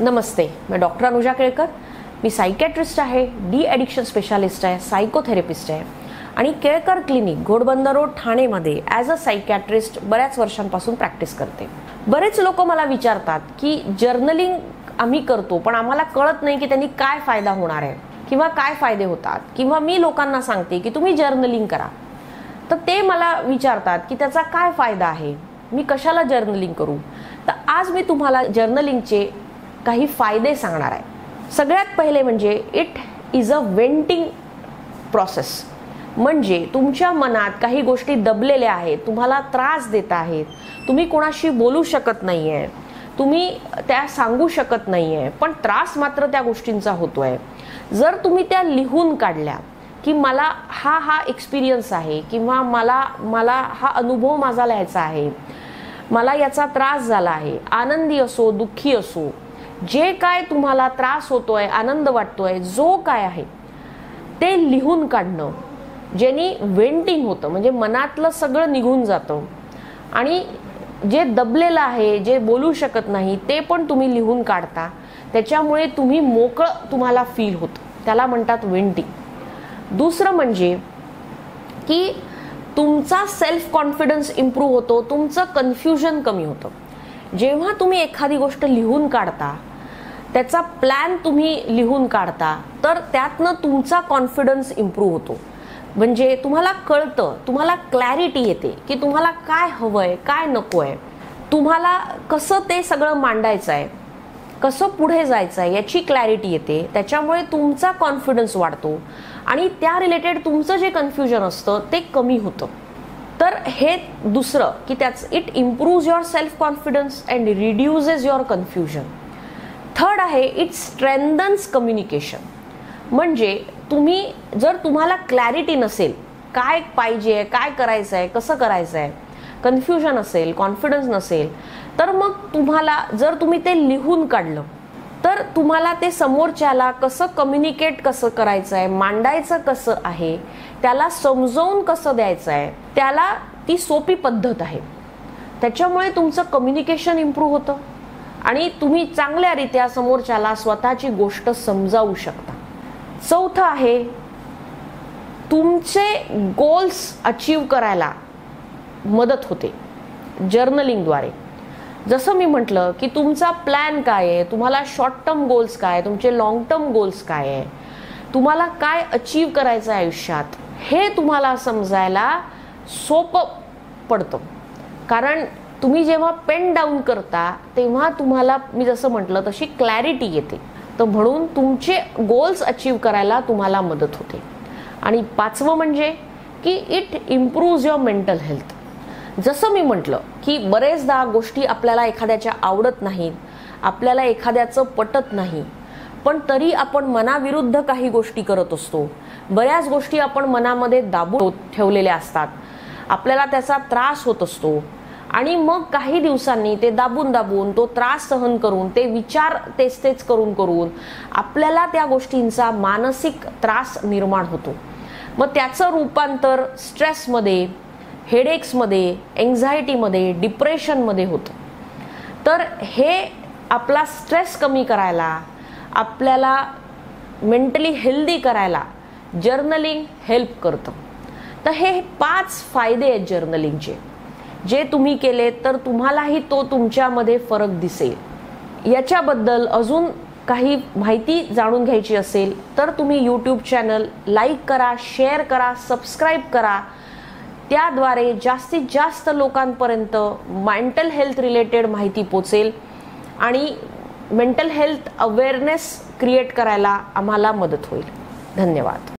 नमस्ते, मैं डॉक्टर अनुजा केळकर. मी सायकॅट्रिस्ट आहे, डी ॲडिक्शन स्पेशालिस्ट आहे, सायकोथेरपिस्ट आहे आणि केळकर क्लिनिक घोडबंदर रोड ठाणेमध्ये ॲज अ सायकॅट्रिस्ट बऱ्याच वर्षांपासून प्रॅक्टिस करते. बरेच लोक मला विचारतात की जर्नलिंग आम्ही करतो पण आम्हाला कळत नाही की त्यांनी काय फायदा होणार आहे किंवा काय फायदे होतात, किंवा मी लोकांना सांगते की तुम्ही जर्नलिंग करा तर ते मला विचारतात की त्याचा काय फायदा आहे, मी कशाला जर्नलिंग करू. तर आज मी तुम्हाला जर्नलिंगचे काही फायदे सांगणार आहे. सगळ्यात पहिले म्हणजे it is a venting process. म्हणजे तुमच्या मनात काही गोष्टी दबलेल्या आहेत, तुम्हाला त्रास देत आहेत, तुम्ही कोणाशी बोलू शकत नाहीये, तुम्ही त्या सांगू शकत नाहीये, पण त्रास मात्र त्या गोष्टींचा होतोय. जर तुम्ही त्या लिहून काढल्या की मला हा एक्सपिरियन्स आहे किंवा मला हा अनुभव माझा लिहायचा आहे, मला याचा त्रास झाला आहे, आनंदी असो दुःखी असो, जे काय तुम्हाला त्रास होतोय, आनंद वाटतोय, जो काय आहे ते लिहून काढणं ज्यानी वेंटिंग होतं, म्हणजे मनातलं सगळं निघून जातं आणि जे दबलेलं आहे, जे बोलू शकत नाही ते पण तुम्ही लिहून काढता. त्याच्यामुळे तुम्ही मोकळं तुम्हाला फील होतं, त्याला म्हणतात वेंटिंग. दुसरं म्हणजे की तुमचा सेल्फ कॉन्फिडन्स इम्प्रूव्ह होतो, तुमचं कन्फ्युजन कमी होतं. जेव्हा तुम्ही एखादी गोष्ट लिहून काढता, त्याचा प्लॅन तुम्ही लिहून काढता, तर त्यातनं तुमचा कॉन्फिडन्स इम्प्रूव्ह होतो. म्हणजे तुम्हाला कळतं, तुम्हाला क्लॅरिटी येते की तुम्हाला काय हवंय, काय नकोय, तुम्हाला कसं ते सगळं मांडायचं आहे, कसं पुढे जायचं आहे याची क्लॅरिटी येते. त्याच्यामुळे तुमचा कॉन्फिडन्स वाढतो आणि त्या रिलेटेड तुमचं जे कन्फ्युजन असतं ते कमी होतं. तर हे दुसरं की त्याच it improves your self confidence and reduces your confusion. Third आहे इट स्ट्रेंथन्स कम्युनिकेशन. म्हणजे तुम्हाला क्लॅरिटी नसेल, काय पाहिजे, काय करायचं आहे, कसं करायचं आहे, कन्फ्युजन असेल, कॉन्फिडन्स नसेल, तर मग जर तुम्ही ते लिहून काढलं तर तुम्हाला ते समोरच्याला कसं कम्युनिकेट कसं करायचं आहे, मांडायचं कसं आहे, त्याला समजावून कसं द्यायचं आहे, त्याला ती सोपी पद्धत आहे. त्याच्यामुळे तुमचं कम्युनिकेशन इम्प्रूव्ह होतं आणि तुम्ही चांगल्यारीत्या समोरच्याला स्वतःची गोष्ट समजावू शकता. चौथं आहे तुमचे गोल्स अचीव करायला मदत होते जर्नलिंगद्वारे. जसं मी म्हटलं की तुमचा प्लॅन काय आहे, तुम्हाला शॉर्ट टर्म गोल्स काय, तुमचे लॉंग टर्म गोल्स काय आहे, तुम्हाला काय अचीव करायचं आहे आयुष्यात, हे तुम्हाला समजायला सोपं पडतं. कारण तुम्ही जेव्हा पेन डाऊन करता तेव्हा तुम्हाला, मी जसं म्हटलं तशी क्लॅरिटी येते. तर म्हणून तुमचे गोल्स अचीव करायला तुम्हाला मदत होते. आणि पाचवं म्हणजे की it improves your mental health. जसं मी म्हटलं की बरेचदा गोष्टी आपल्याला एखाद्याच्या आवडत नाहीत, आपल्याला एखाद्याचं पटत नाही, पण तरी आपण मनाविरुद्ध काही गोष्टी करत असतो. बऱ्याच गोष्टी आपण मनामध्ये दाबून ठेवलेल्या असतात, आपल्याला त्याचा त्रास होत असतो आणि मग काही दिवसांनी ते दाबून तो त्रास सहन करून, ते विचार तेच करून आपल्याला त्या गोष्टींचा मानसिक त्रास निर्माण होतो. मग त्याचं रूपांतर स्ट्रेसमध्ये, हेडेक्समध्ये, एन्झायटीमध्ये, डिप्रेशनमध्ये होतं. तर हे आपला स्ट्रेस कमी करायला, आपल्याला मेंटली हेल्दी करायला जर्नलिंग हेल्प करतं. तर हे 5 फायदे आहेत जर्नलिंगचे, जे तुम्ही केले तर तुम्हालाही तो तुमच्यामध्ये फरक दिसेल. याच्याबद्दल अजून काही माहिती जाणून घ्यायची असेल तर तुम्ही यूट्यूब चॅनल लाईक करा, शेअर करा, सबस्क्राईब करा. त्याद्वारे जास्तीत जास्त लोकांपर्यंत मेंटल हेल्थ रिलेटेड माहिती पोचेल आणि मेंटल हेल्थ अवेअरनेस क्रिएट करायला आम्हाला मदत होईल. धन्यवाद.